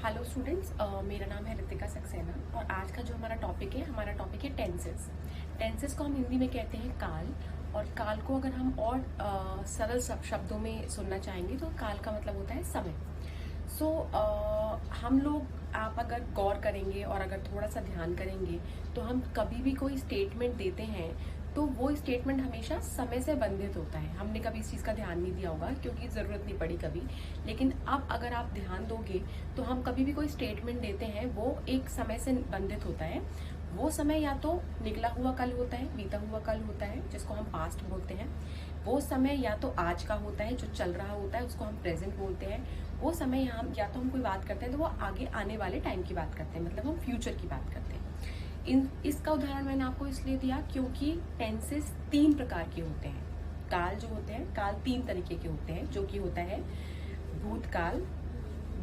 Hello students, मेरा नाम है रितिका सक्सेना और आज का जो हमारा टॉपिक है टेंसेस। टेंसेस को हम हिंदी में कहते हैं काल। और काल को अगर हम और सरल शब्दों में सुनना चाहेंगे तो काल का मतलब होता है समय। सो हम लोग आप अगर गौर करेंगे और अगर थोड़ा सा ध्यान करेंगे तो हम कभी भी कोई स्टेटमेंट देते हैं तो वो स्टेटमेंट हमेशा समय से बंधित होता है। हमने कभी इस चीज़ का ध्यान नहीं दिया होगा क्योंकि ज़रूरत नहीं पड़ी कभी, लेकिन अब अगर आप ध्यान दोगे तो हम कभी भी कोई स्टेटमेंट देते हैं वो एक समय से बंधित होता है। वो समय या तो निकला हुआ कल होता है, बीता हुआ कल होता है जिसको हम पास्ट बोलते हैं। वो समय या तो आज का होता है जो चल रहा होता है उसको हम प्रेजेंट बोलते हैं। वो समय या तो हम कोई बात करते हैं तो वो आगे आने वाले टाइम की बात करते हैं, मतलब हम फ्यूचर की बात करते हैं। इसका उदाहरण मैंने आपको इसलिए दिया क्योंकि टेंसेस 3 प्रकार के होते हैं। काल जो होते हैं, काल 3 तरीके के होते हैं, जो कि होता है भूतकाल,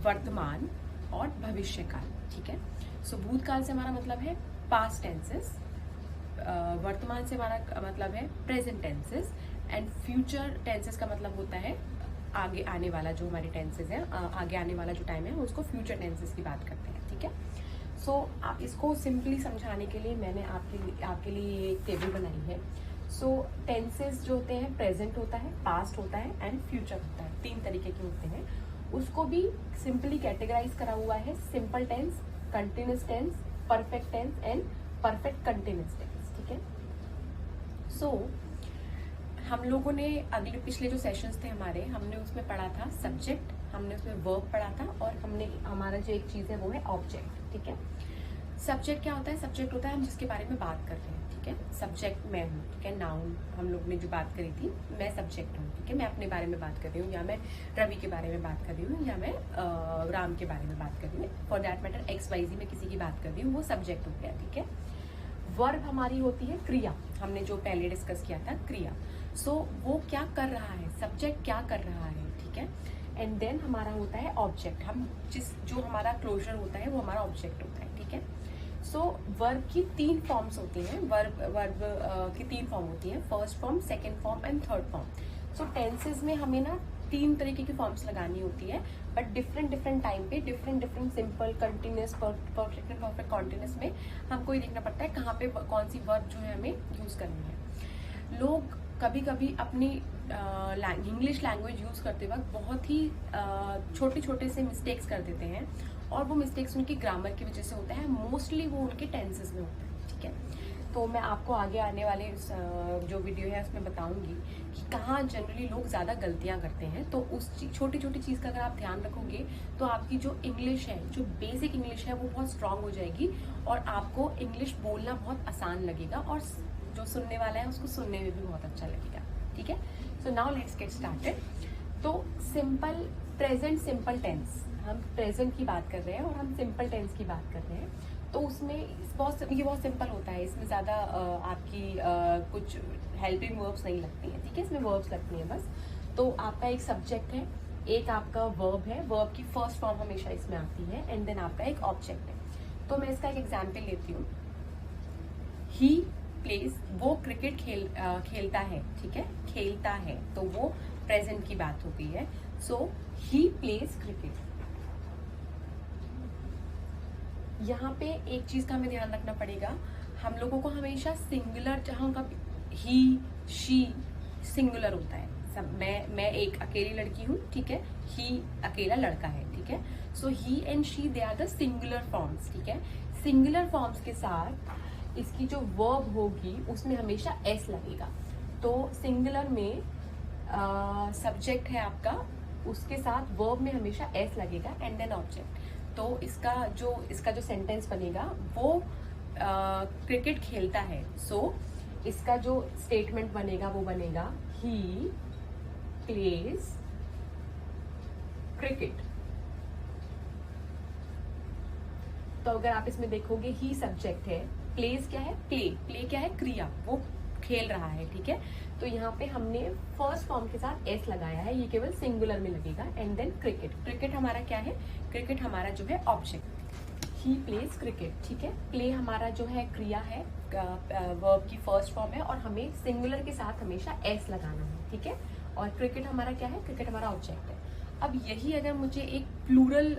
वर्तमान और भविष्य काल। ठीक है। सो भूतकाल से हमारा मतलब है पास्ट टेंसेस, वर्तमान से हमारा मतलब है present tenses, and future tenses का मतलब होता है आगे आने वाला जो हमारे टेंसेस है, आगे आने वाला जो टाइम है उसको फ्यूचर टेंसेस की बात करते हैं। ठीक है। सो आप इसको सिंपली समझाने के लिए मैंने आपके लिए एक टेबल बनाई है। सो टेंसेस जो होते हैं, प्रेजेंट होता है, पास्ट होता है एंड फ्यूचर होता है, 3 तरीके के होते हैं। उसको भी सिंपली कैटेगराइज करा हुआ है simple tense, continuous tense, perfect tense and perfect continuous tense. ठीक है। सो हम लोगों ने पिछले जो सेशंस थे हमारे, हमने उसमें पढ़ा था सब्जेक्ट, हमने उसमें वर्ब पढ़ा था और हमने हमारा जो एक चीज है वो है ऑब्जेक्ट। ठीक है। सब्जेक्ट क्या होता है? सब्जेक्ट होता है हम जिसके बारे में बात कर रहे हैं। ठीक है। सब्जेक्ट मैं हूँ। ठीक है। नाउन हम लोग ने जो बात करी थी, मैं सब्जेक्ट हूँ। ठीक है। मैं अपने बारे में बात कर रही हूँ, या मैं रवि के बारे में बात कर रही हूँ, या मैं राम के बारे में बात कर रही हूँ। फॉर दैट मैटर XYZ में किसी की बात कर रही हूँ, वो सब्जेक्ट हो गया। ठीक है। वर्ब हमारी होती है क्रिया, हमने जो पहले डिस्कस किया था क्रिया। सो वो क्या कर रहा है, सब्जेक्ट क्या कर रहा है। ठीक है। एंड देन हमारा होता है ऑब्जेक्ट, हम जो हमारा क्लोजर होता है वो हमारा ऑब्जेक्ट होता है। ठीक है। सो वर्ब की 3 फॉर्म्स होती हैं, वर्ब की 3 फॉर्म होती हैं, first form, second form and third form. So tenses में हमें ना 3 तरीके की फॉर्म्स लगानी होती है, बट डिफरेंट टाइम पे different simple, continuous, perfect, perfect continuous में हमको ये देखना पड़ता है कहाँ पे कौन सी वर्ब जो है हमें यूज करनी है। लोग कभी कभी अपनी इंग्लिश लैंग्वेज यूज करते वक्त बहुत ही छोटे से मिस्टेक्स कर देते हैं, और वो मिस्टेक्स उनकी ग्रामर की वजह से होता है, मोस्टली वो उनके टेंसेस में होता है। ठीक है। तो मैं आपको आगे आने वाले जो वीडियो है उसमें बताऊंगी कि कहाँ जनरली लोग ज़्यादा गलतियाँ करते हैं। तो उस छोटी चीज़ का अगर आप ध्यान रखोगे तो आपकी जो इंग्लिश है, जो बेसिक इंग्लिश है, वो बहुत स्ट्रांग हो जाएगी और आपको इंग्लिश बोलना बहुत आसान लगेगा, और जो सुनने वाला है उसको सुनने में भी बहुत अच्छा लगेगा। ठीक है। So now let's get started. तो सिंपल प्रेजेंट सिंपल टेंस, हम प्रेजेंट की बात कर रहे हैं और हम सिंपल टेंस की बात कर रहे हैं। तो उसमें ये बहुत सिंपल होता है, इसमें ज़्यादा आपकी कुछ हेल्पिंग वर्ब्स नहीं लगती हैं। ठीक है। इसमें वर्ब्स लगती हैं बस। तो आपका एक सब्जेक्ट है, एक आपका वर्ब है, वर्ब की फर्स्ट फॉर्म हमेशा इसमें आती है, एंड देन आपका एक ऑब्जेक्ट है। तो मैं इसका एक एग्जाम्पल लेती हूँ। ही प्लेज, वो क्रिकेट खेलता है। ठीक है। खेलता है, तो वो प्रेजेंट की बात हो गई है। So he plays cricket. यहाँ पे एक चीज का हमें ध्यान रखना पड़ेगा, हम लोगों को हमेशा सिंगुलर, जहाँ का ही, शी सिंगुलर होता है। सब मैं एक अकेली लड़की हूँ। ठीक है। ही अकेला लड़का है। ठीक है। So he and she, they are the singular forms. ठीक है। सिंगुलर फॉर्म्स के साथ इसकी जो वर्ब होगी उसमें हमेशा एस लगेगा। तो सिंगुलर में सब्जेक्ट है आपका, उसके साथ वर्ब में हमेशा एस लगेगा, एंड देन ऑब्जेक्ट। तो इसका जो सेंटेंस बनेगा वो क्रिकेट खेलता है। सो इसका जो स्टेटमेंट बनेगा वो बनेगा ही प्लेज क्रिकेट। तो अगर आप इसमें देखोगे, ही सब्जेक्ट है, प्लेज क्या है, प्ले क्या है, क्रिया, वो खेल रहा है। ठीक है। तो यहाँ पे हमने फर्स्ट फॉर्म के साथ एस लगाया है, ये केवल सिंगुलर में लगेगा, एंड देन क्रिकेट हमारा क्या है, क्रिकेट हमारा जो है ऑब्जेक्ट, ही प्लेज क्रिकेट। ठीक है। प्ले हमारा जो है क्रिया है, वर्ब की फर्स्ट फॉर्म है, और हमें सिंगुलर के साथ हमेशा एस लगाना है। ठीक है। और क्रिकेट हमारा क्या है, क्रिकेट हमारा ऑब्जेक्ट है। अब यही अगर मुझे एक प्लूरल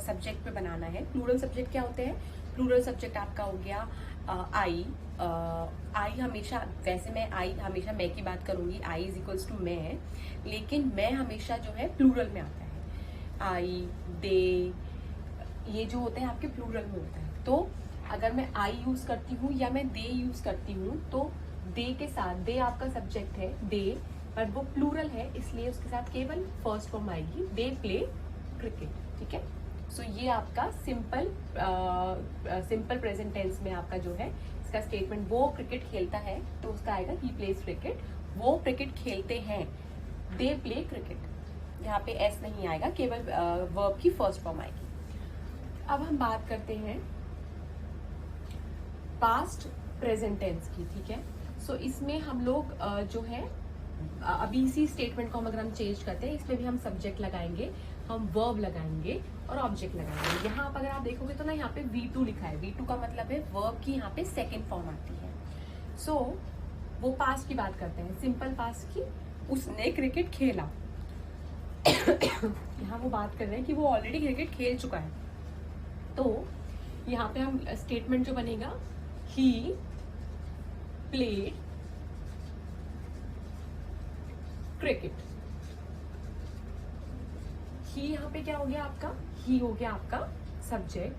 सब्जेक्ट पे बनाना है, प्लूरल सब्जेक्ट क्या होते हैं? प्लूरल सब्जेक्ट आपका हो गया आई। आई हमेशा, वैसे मैं आई हमेशा मैं की बात करूंगी, आई इज इक्वल्स टू मैं, लेकिन मैं हमेशा जो है प्लूरल में आता है। आई, दे, ये जो होते हैं आपके प्लूरल में होता है। तो अगर मैं आई यूज करती हूँ या मैं दे यूज करती हूँ, तो दे के साथ, दे आपका सब्जेक्ट है दे, पर वो प्लूरल है इसलिए उसके साथ केवल फर्स्ट फॉर्म आएगी, दे प्ले क्रिकेट। ठीक है, सो ये आपका सिंपल प्रेजेंट टेंस में आपका जो है इसका स्टेटमेंट, वो क्रिकेट खेलता है तो उसका आएगा ही प्लेज क्रिकेट, वो क्रिकेट खेलते हैं, दे प्ले क्रिकेट। यहाँ पे एस नहीं आएगा, केवल वर्ब की फर्स्ट फॉर्म आएगी। अब हम बात करते हैं पास्ट प्रेजेंट टेंस की। ठीक है, सो इसमें हम लोग जो है अभी इसी स्टेटमेंट को अगर हम चेंज करते हैं, इसमें भी हम सब्जेक्ट लगाएंगे, हम वर्ब लगाएंगे और ऑब्जेक्ट लगाएंगे। यहाँ पर अगर आप देखोगे तो ना यहाँ पे V2 लिखा है, V2 का मतलब है वर्ब की यहाँ पे सेकेंड फॉर्म आती है। सो वो पास्ट की बात करते हैं, सिंपल पास्ट की, उसने क्रिकेट खेला। यहाँ वो बात कर रहे हैं कि वो ऑलरेडी क्रिकेट खेल चुका है, तो यहाँ पे हम स्टेटमेंट जो बनेगा, ही प्लेड क्रिकेट। ही यहाँ पे क्या हो गया आपका, ही हो गया आपका सब्जेक्ट,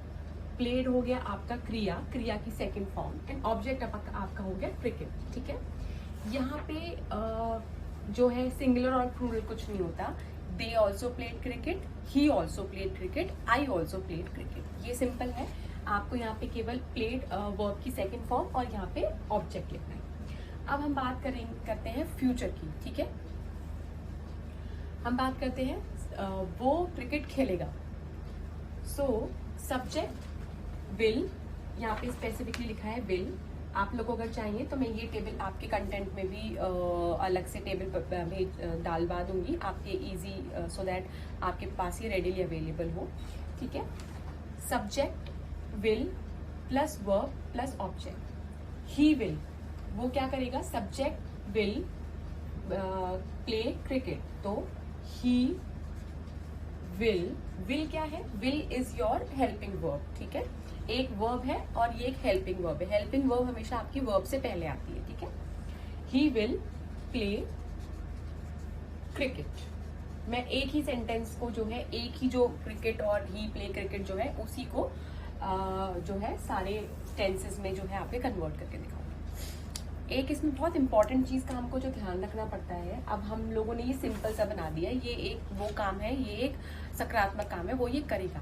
प्लेड हो गया आपका क्रिया, क्रिया की सेकंड फॉर्म, एंड ऑब्जेक्ट आपका हो गया क्रिकेट। ठीक है, यहाँ पे जो है सिंगुलर और प्लूरल कुछ नहीं होता। They also played cricket, he also played cricket, I also played cricket. ये सिंपल है, आपको यहाँ पे केवल प्लेड वर्ब की सेकंड फॉर्म और यहाँ पे ऑब्जेक्ट लिखना है। अब हम बात करते हैं फ्यूचर की। ठीक है, हम बात करते हैं वो क्रिकेट खेलेगा। सो सब्जेक्ट विल, यहाँ पे स्पेसिफिकली लिखा है विल। आप लोग अगर चाहिए तो मैं ये टेबल आपके कंटेंट में भी अलग से टेबल डालवा दूंगी आपके इजी, सो दैट आपके पास ही रेडीली अवेलेबल हो। ठीक है, subject will plus verb plus object. He will, वो क्या करेगा, सब्जेक्ट विल प्ले क्रिकेट, तो ही विल क्या है, will is your helping verb. ठीक है, एक वर्ब है और ये एक हेल्पिंग वर्ब है। हेल्पिंग वर्ब हमेशा आपकी वर्ब से पहले आती है। ठीक है, ही विल प्ले क्रिकेट। मैं एक ही सेंटेंस को जो है, एक ही जो क्रिकेट और ही प्ले क्रिकेट जो है, उसी को जो है सारे टेंसेस में जो है आपके कन्वर्ट करके दिखाऊंगी। एक इसमें बहुत इंपॉर्टेंट चीज का हमको जो ध्यान रखना पड़ता है, अब हम लोगों ने ये सिंपल सा बना दिया, ये एक वो काम है, ये एक सकारात्मक काम है, वो ये करेगा।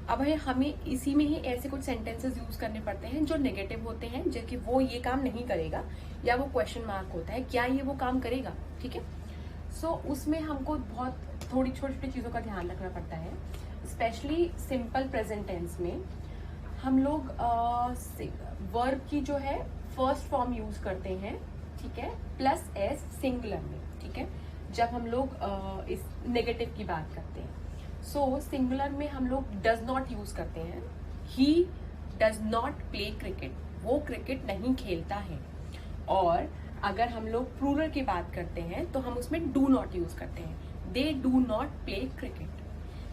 अब हमें इसी में ही ऐसे कुछ सेंटेंसेस यूज करने पड़ते हैं जो नेगेटिव होते हैं, जो कि वो ये काम नहीं करेगा, या वो क्वेश्चन मार्क होता है, क्या ये वो काम करेगा। ठीक है, सो उसमें हमको बहुत थोड़ी छोटी छोटी चीजों का ध्यान रखना पड़ता है। स्पेशली सिंपल प्रेजेंट टेंस में हम लोग वर्ब की जो है फर्स्ट फॉर्म यूज करते हैं। ठीक है, प्लस एस सिंगुलर में। ठीक है, जब हम लोग इस नेगेटिव की बात करते हैं, सो सिंगुलर में हम लोग डज नॉट यूज करते हैं। He does not play cricket, वो क्रिकेट नहीं खेलता है। और अगर हम लोग प्लूरल की बात करते हैं तो हम उसमें डू नॉट यूज करते हैं, they do not play cricket.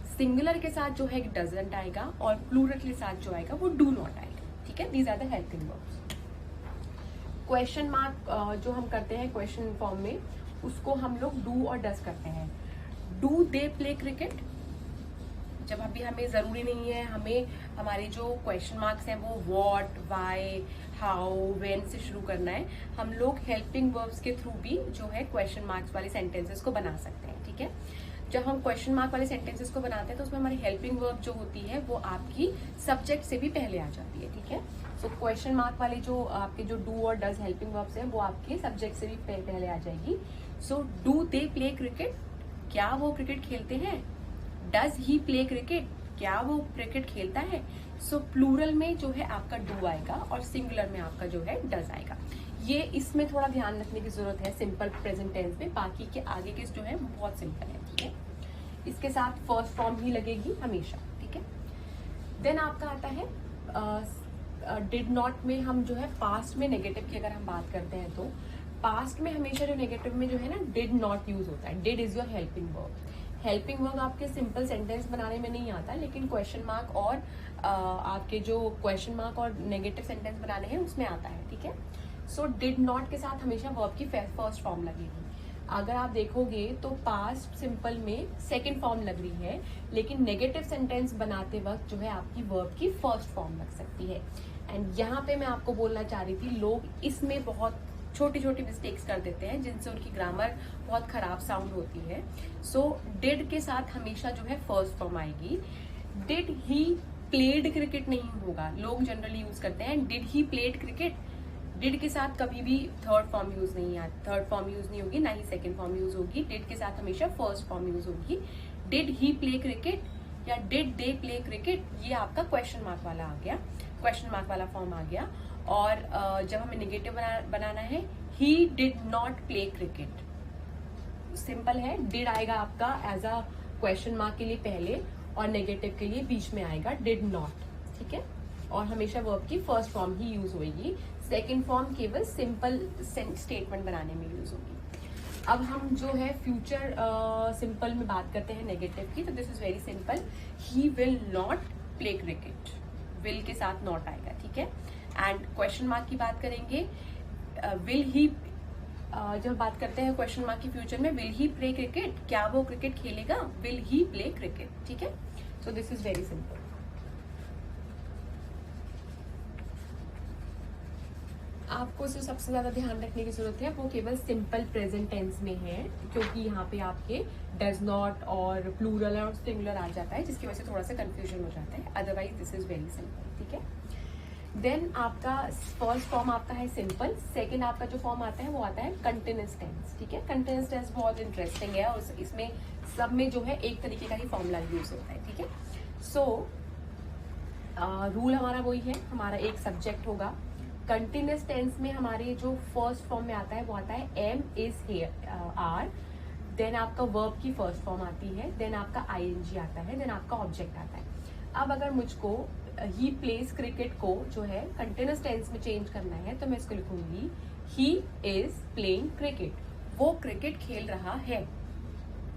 Singular के साथ जो है डजंट आएगा और प्लूरल के साथ जो आएगा वो डू नॉट आएगा। ठीक है, these are the helping verbs. Question mark जो हम करते हैं क्वेश्चन फॉर्म में, उसको हम लोग डू और डज करते हैं। डू दे प्ले क्रिकेट, जब अभी हमें जरूरी नहीं है, हमें हमारे जो क्वेश्चन मार्क्स हैं वो व्हाट, व्हाई, हाउ, व्हेन से शुरू करना है। हम लोग हेल्पिंग वर्ब्स के थ्रू भी जो है क्वेश्चन मार्क्स वाले सेंटेंसेस को बना सकते हैं। ठीक है, जब हम क्वेश्चन मार्क वाले सेंटेंसेस को बनाते हैं तो उसमें हमारी हेल्पिंग वर्ब जो होती है वो आपकी सब्जेक्ट से भी पहले आ जाती है। ठीक है, सो क्वेश्चन मार्क वाले जो आपके जो डू और डज हेल्पिंग वर्ब्स हैं वो आपके सब्जेक्ट से भी पहले आ जाएगी। So do they play cricket, क्या वो क्रिकेट खेलते हैं। डज ही प्ले क्रिकेट, क्या वो क्रिकेट खेलता है। सो प्लूरल में जो है आपका डू आएगा और सिंगुलर में आपका जो है डज आएगा। ये इसमें थोड़ा ध्यान रखने की जरूरत है सिंपल प्रेजेंट टेंस में, बाकी के आगे के जो है बहुत सिंपल है। ठीक है, इसके साथ फर्स्ट फॉर्म ही लगेगी हमेशा। ठीक है, देन आपका आता है डिड नॉट में हम जो है पास्ट में नेगेटिव की अगर हम बात करते हैं तो पास्ट में हमेशा जो नेगेटिव में जो है ना डिड नॉट यूज होता है। Did is your helping verb. Helping verb आपके सिंपल सेंटेंस बनाने में नहीं आता, लेकिन क्वेश्चन मार्क और आपके जो क्वेश्चन मार्क और नेगेटिव सेंटेंस बनाने हैं उसमें आता है, ठीक है। सो डिड नॉट के साथ हमेशा वर्ब की फर्स्ट फॉर्म लगेगी। अगर आप देखोगे तो पास्ट सिंपल में सेकंड फॉर्म लग रही है, लेकिन नेगेटिव सेंटेंस बनाते वक्त जो है आपकी वर्ब की फर्स्ट फॉर्म लग सकती है। एंड यहाँ पे मैं आपको बोलना चाह रही थी, लोग इसमें बहुत छोटी छोटी मिस्टेक्स कर देते हैं जिनसे उनकी ग्रामर बहुत खराब साउंड होती है। सो डिड के साथ हमेशा जो है फर्स्ट फॉर्म आएगी। डिड ही प्लेड क्रिकेट नहीं होगा, लोग जनरली यूज करते हैं did he played cricket. Did के साथ कभी भी थर्ड फॉर्म यूज नहीं होगी, ना ही सेकंड फॉर्म यूज होगी। डिड के साथ हमेशा फर्स्ट फॉर्म यूज होगी। डिड ही प्ले क्रिकेट या डिड दे प्ले क्रिकेट, ये आपका क्वेश्चन मार्क वाला आ गया, क्वेश्चन मार्क वाला फॉर्म आ गया। और जब हमें नेगेटिव बनाना है, he did not play cricket, simple है, डिड आएगा आपका एज अ क्वेश्चन मार्क के लिए पहले और नेगेटिव के लिए बीच में आएगा डिड नॉट, ठीक है। और हमेशा वर्ब की फर्स्ट फॉर्म ही यूज होगी, सेकेंड फॉर्म केवल सिंपल स्टेटमेंट बनाने में यूज होगी। अब हम जो है फ्यूचर सिंपल में बात करते हैं नेगेटिव की, तो this is very simple, he will not play cricket, will के साथ नॉट आएगा, ठीक है। एंड क्वेश्चन मार्क की बात करेंगे, विल ही, जब बात करते हैं क्वेश्चन मार्क की फ्यूचर में, विल ही प्ले क्रिकेट, क्या वो क्रिकेट खेलेगा, विल ही प्ले क्रिकेट, ठीक है। So this is very simple. आपको जो सबसे ज्यादा ध्यान रखने की जरूरत है वो केवल सिंपल प्रेजेंट टेंस में है, क्योंकि यहाँ पे आपके डज नॉट और प्लूरल और सिंगुलर आ जाता है, जिसकी वजह से थोड़ा सा कंफ्यूजन हो जाता है। Otherwise this is very simple, ठीक है। देन आपका फर्स्ट फॉर्म आता है सिंपल, सेकंड आपका जो फॉर्म आता है वो आता है कंटिन्यूअस टेंस, ठीक है। कंटिन्यूअस टेंस बहुत इंटरेस्टिंग है और इसमें सब में जो है एक तरीके का ही फॉर्मूला यूज होता है, ठीक है। सो रूल हमारा वही है, हमारा एक सब्जेक्ट होगा। कंटिन्यूअस टेंस में हमारे जो फर्स्ट फॉर्म में आता है वो आता है एम इज हेयर आर, देन आपका वर्ब की फर्स्ट फॉर्म आती है, देन आपका आईएनजी आता है, देन आपका ऑब्जेक्ट आता है। अब अगर मुझको ही प्लेस क्रिकेट को जो है कंटिन्यूअस टेंस में चेंज करना है, तो मैं इसको लिखूंगी ही इज प्लेइंग क्रिकेट, वो क्रिकेट खेल रहा है,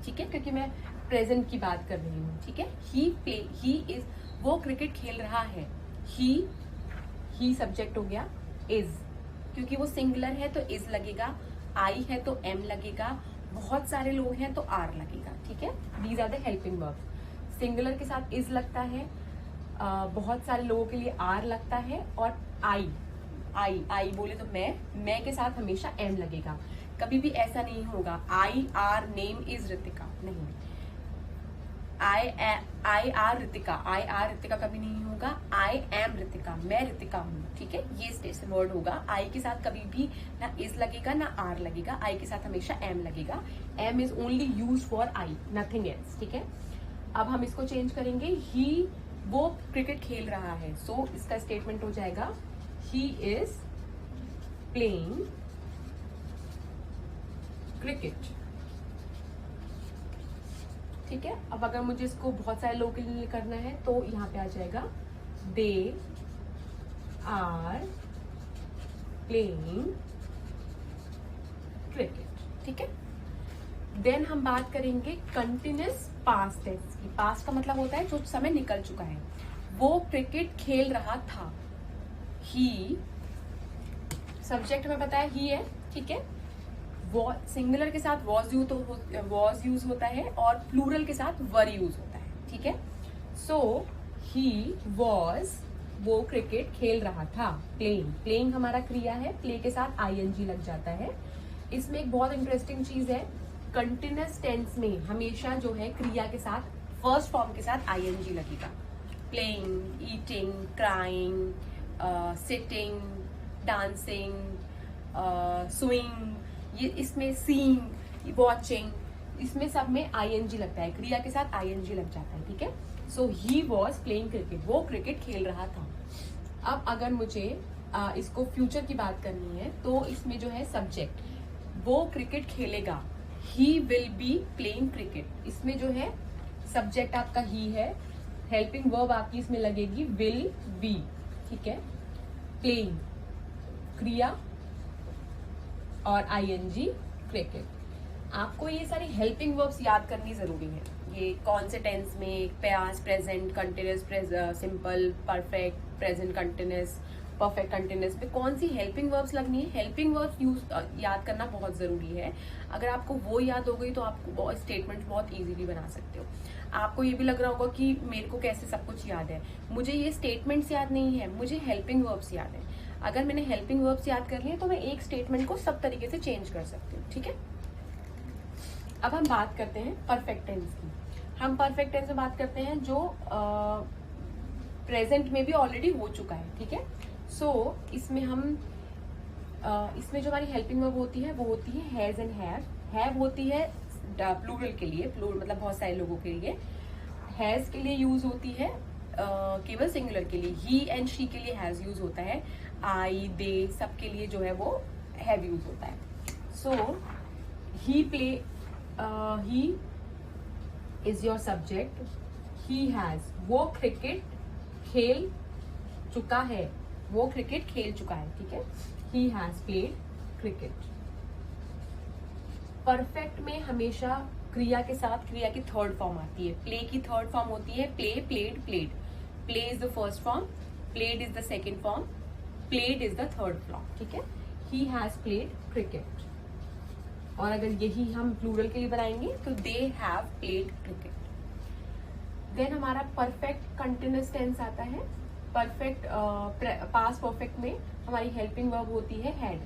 ठीक है, क्योंकि मैं प्रेजेंट की बात कर रही हूँ, ठीक है। ही इज, वो क्रिकेट खेल रहा है, ही सब्जेक्ट हो गया, इज क्योंकि वो सिंगुलर है तो इज लगेगा, आई है तो एम लगेगा, बहुत सारे लोग हैं तो आर लगेगा, ठीक है। These are the helping verbs. Singular के साथ इज लगता है, बहुत सारे लोगों के लिए आर लगता है, और आई बोले तो मैं के साथ हमेशा एम लगेगा। कभी भी ऐसा नहीं होगा I R name is Ritika, नहीं, आई आर रितिका कभी नहीं होगा, आई एम रितिका, मैं रितिका हूँ, ठीक है। ये स्टेशन वर्ड होगा, आई के साथ कभी भी ना इज लगेगा ना आर लगेगा, आई के साथ हमेशा एम लगेगा। Am is only use for I, nothing else, ठीक है। अब हम इसको चेंज करेंगे, ही, वो क्रिकेट खेल रहा है, सो इसका स्टेटमेंट हो जाएगा ही इज प्लेइंग क्रिकेट, ठीक है। अब अगर मुझे इसको बहुत सारे लोगों के लिए करना है तो यहाँ पे आ जाएगा दे आर प्लेइंग क्रिकेट, ठीक है। देन हम बात करेंगे कंटिन्यूअस पास्ट टेंस की। पास्ट का मतलब होता है जो समय निकल चुका है, वो क्रिकेट खेल रहा था, ही, सब्जेक्ट में बताया ही है, ठीक है। सिंगुलर के साथ वॉज यूज होता है और प्लूरल के साथ वर यूज होता है, ठीक है। सो ही वॉज, वो क्रिकेट खेल रहा था, प्लेइंग हमारा क्रिया है, प्ले के साथ आईएनजी लग जाता है। इसमें एक बहुत इंटरेस्टिंग चीज है, कंटिन्यूअस टेंस में हमेशा जो है क्रिया के साथ फर्स्ट फॉर्म के साथ आईएनजी लगेगा। Playing, eating, crying, sitting, dancing, swing, ये इसमें सीइंग, वॉचिंग, इसमें सब में आईएनजी लगता है, क्रिया के साथ आईएनजी लग जाता है, ठीक है। So he was playing cricket, वो क्रिकेट खेल रहा था। अब अगर मुझे इसको फ्यूचर की बात करनी है तो इसमें जो है सब्जेक्ट, वो क्रिकेट खेलेगा, he will be playing cricket, इसमें जो है सब्जेक्ट आपका ही है, हेल्पिंग वर्ब आपकी इसमें लगेगी विल बी, ठीक है। प्लेइंग क्रिया और आईएनजी क्रिकेट। आपको ये सारी हेल्पिंग वर्ब्स याद करनी जरूरी है। ये कौन से टेंस में, past, present, continuous, simple, perfect, present continuous, perfect continuous में कौन सी हेल्पिंग वर्ब्स लगनी है, हेल्पिंग वर्ब्स याद करना बहुत जरूरी है। अगर आपको वो याद हो गई तो आप स्टेटमेंट बहुत इजीली बना सकते हो। आपको ये भी लग रहा होगा कि मेरे को कैसे सब कुछ याद है, मुझे ये स्टेटमेंट्स याद नहीं है, मुझे हेल्पिंग वर्ब्स याद है। अगर मैंने हेल्पिंग वर्ब्स याद कर लिए तो मैं एक स्टेटमेंट को सब तरीके से चेंज कर सकती हूँ। ठीक है, अब हम बात करते हैं परफेक्ट टेंस की। हम परफेक्ट टेंस में बात करते हैं जो प्रेजेंट में भी ऑलरेडी हो चुका है। ठीक है, सो इसमें हम इसमें जो हमारी हेल्पिंग वर्ब होती है वो होती है हैज एंड हैव होती है प्लूरल के लिए, प्लूरल मतलब बहुत सारे लोगों के लिए। हैज के लिए यूज होती है केवल सिंगुलर के लिए। ही एंड शी के लिए हैज यूज होता है। आई, दे सब के लिए जो है वो हैव यूज होता है। So he is your subject. He has, वो क्रिकेट खेल चुका है, वो क्रिकेट खेल चुका है। ठीक है, he has played cricket. Perfect में हमेशा क्रिया के साथ क्रिया की थर्ड फॉर्म आती है। प्ले की थर्ड फॉर्म होती है play, played, played. Play is the first form, played is the second form, played is the third form. ठीक है, ही हैज प्लेड क्रिकेट। और अगर यही हम प्लूरल के लिए बनाएंगे तो they have played cricket. Then हमारा परफेक्ट कंटिन्यूअस टेंस आता है। परफेक्ट पास्ट परफेक्ट में हमारी हेल्पिंग वर्ब होती है हैड।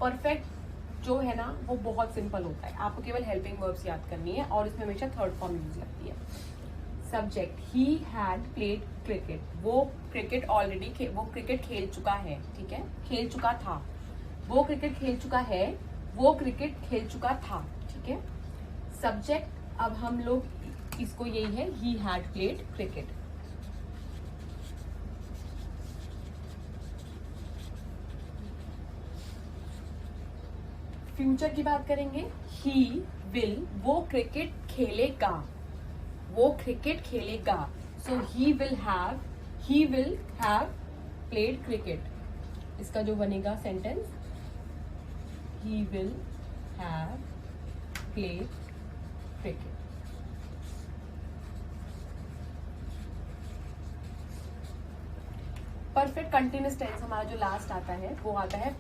परफेक्ट जो है ना वो बहुत सिंपल होता है, आपको केवल हेल्पिंग वर्ब्स याद करनी है और इसमें हमेशा थर्ड फॉर्म यूज लगती है। Subject, he had played cricket, वो क्रिकेट ऑलरेडी वो क्रिकेट खेल चुका है। ठीक है, खेल चुका था, वो क्रिकेट खेल चुका है, वो क्रिकेट खेल चुका था। ठीक है, सब्जेक्ट अब हम लोग इसको यही है, he had played cricket. Future की बात करेंगे, ही विल, वो क्रिकेट खेलेगा, वो क्रिकेट खेलेगा। So he will have played cricket. इसका जो बनेगा sentence, he will have played cricket. Perfect continuous tense हमारा जो लास्ट आता है वो आता है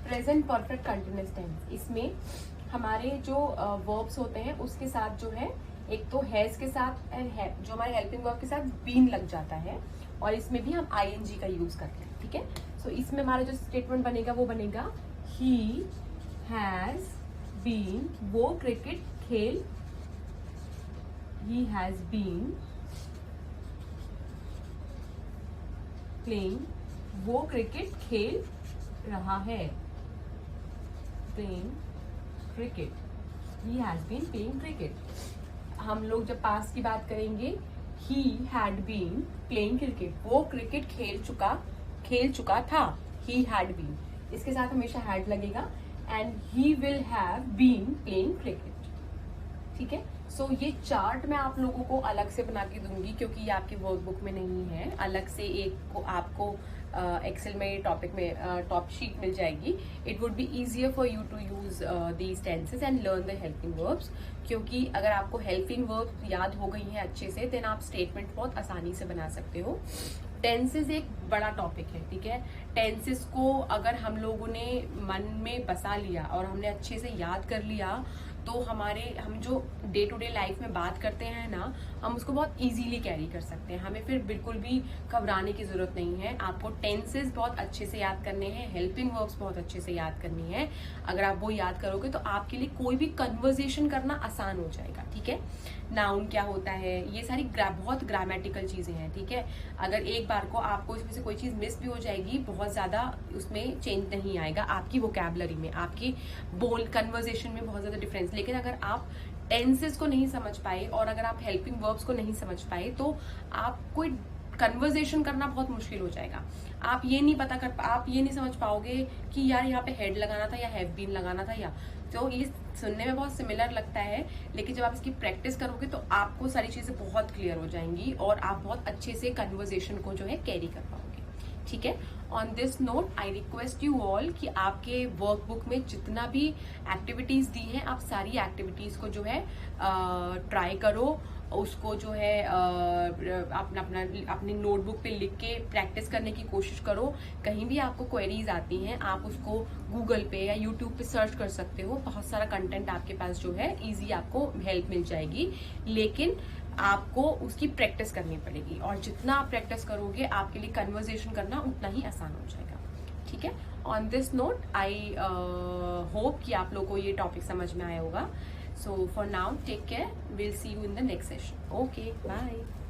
प्रेजेंट परफेक्ट कंटिन्यूअस टेंस। इसमें हमारे जो वर्ब्स होते हैं उसके साथ जो है एक तो हैज के साथ एंड जो हमारे हेल्पिंग वर्ब के साथ बीन लग जाता है और इसमें भी हम आईएनजी का यूज करते हैं। ठीक है, सो इसमें हमारा जो स्टेटमेंट बनेगा वो बनेगा ही हैज बीन, वो क्रिकेट खेल, ही हैज बीन प्लेइंग, वो क्रिकेट खेल रहा है, playing cricket, he has been playing cricket. हम लोग जब पास्ट की बात करेंगे, he had been playing cricket, वो क्रिकेट खेल चुका था, ही हैड बीन, इसके साथ हमेशा हैड लगेगा। And he will have been playing cricket. ठीक है, सो ये चार्ट मैं आप लोगों को अलग से बना के दूंगी क्योंकि ये आपकी वर्कबुक में नहीं है। अलग से एक को आपको एक्सेल में टॉपिक में टॉप शीट मिल जाएगी। It would be easier for you to use these tenses and learn the helping verbs, क्योंकि अगर आपको हेल्पिंग वर्ब्स याद हो गई हैं अच्छे से देन आप स्टेटमेंट बहुत आसानी से बना सकते हो। टेंसेज एक बड़ा टॉपिक है। ठीक है, टेंसेज को अगर हम लोगों ने मन में बसा लिया और हमने अच्छे से याद कर लिया तो हम जो डे टू डे लाइफ में बात करते हैं ना, हम उसको बहुत इजीली कैरी कर सकते हैं। हमें फिर बिल्कुल भी घबराने की जरूरत नहीं है। आपको टेंसेस बहुत अच्छे से याद करने हैं, हेल्पिंग वर्ब्स बहुत अच्छे से याद करनी है। अगर आप वो याद करोगे तो आपके लिए कोई भी कन्वर्सेशन करना आसान हो जाएगा। ठीक है, नाउन क्या होता है, ये सारी बहुत ग्रामेटिकल चीजें हैं। ठीक है, अगर एक बार को आपको इसमें से कोई चीज मिस भी हो जाएगी, बहुत ज्यादा उसमें चेंज नहीं आएगा आपकी वोकैबुलरी में, आपकी कन्वर्सेशन में बहुत ज्यादा डिफरेंस। लेकिन अगर आप टेंसेस को नहीं समझ पाए और अगर आप हेल्पिंग वर्ब्स को नहीं समझ पाए तो आप कोई कन्वर्सेशन करना बहुत मुश्किल हो जाएगा। आप ये नहीं समझ पाओगे कि यार यहाँ पे हेड लगाना था या हैव बीन लगाना था, या तो ये सुनने में बहुत सिमिलर लगता है लेकिन जब आप इसकी प्रैक्टिस करोगे तो आपको सारी चीजें बहुत क्लियर हो जाएंगी और आप बहुत अच्छे से कन्वर्सेशन को जो है कैरी कर पाओगे। ठीक है। On this note I request you all कि आपके वर्कबुक में जितना भी एक्टिविटीज दी हैं आप सारी एक्टिविटीज को जो है ट्राई करो, उसको जो है अपना अपना अपनी नोटबुक पे लिख के प्रैक्टिस करने की कोशिश करो। कहीं भी आपको क्वेरीज आती हैं आप उसको गूगल पे या यूट्यूब पे सर्च कर सकते हो, बहुत सारा कंटेंट आपके पास जो है इजी आपको हेल्प मिल जाएगी, लेकिन आपको उसकी प्रैक्टिस करनी पड़ेगी और जितना आप प्रैक्टिस करोगे आपके लिए कन्वर्सेशन करना उतना ही आसान हो जाएगा, ठीक है। On this note I hope कि आप लोगों को ये टॉपिक समझ में आया होगा। So for now, take care. We'll see you in the next session. Okay, bye.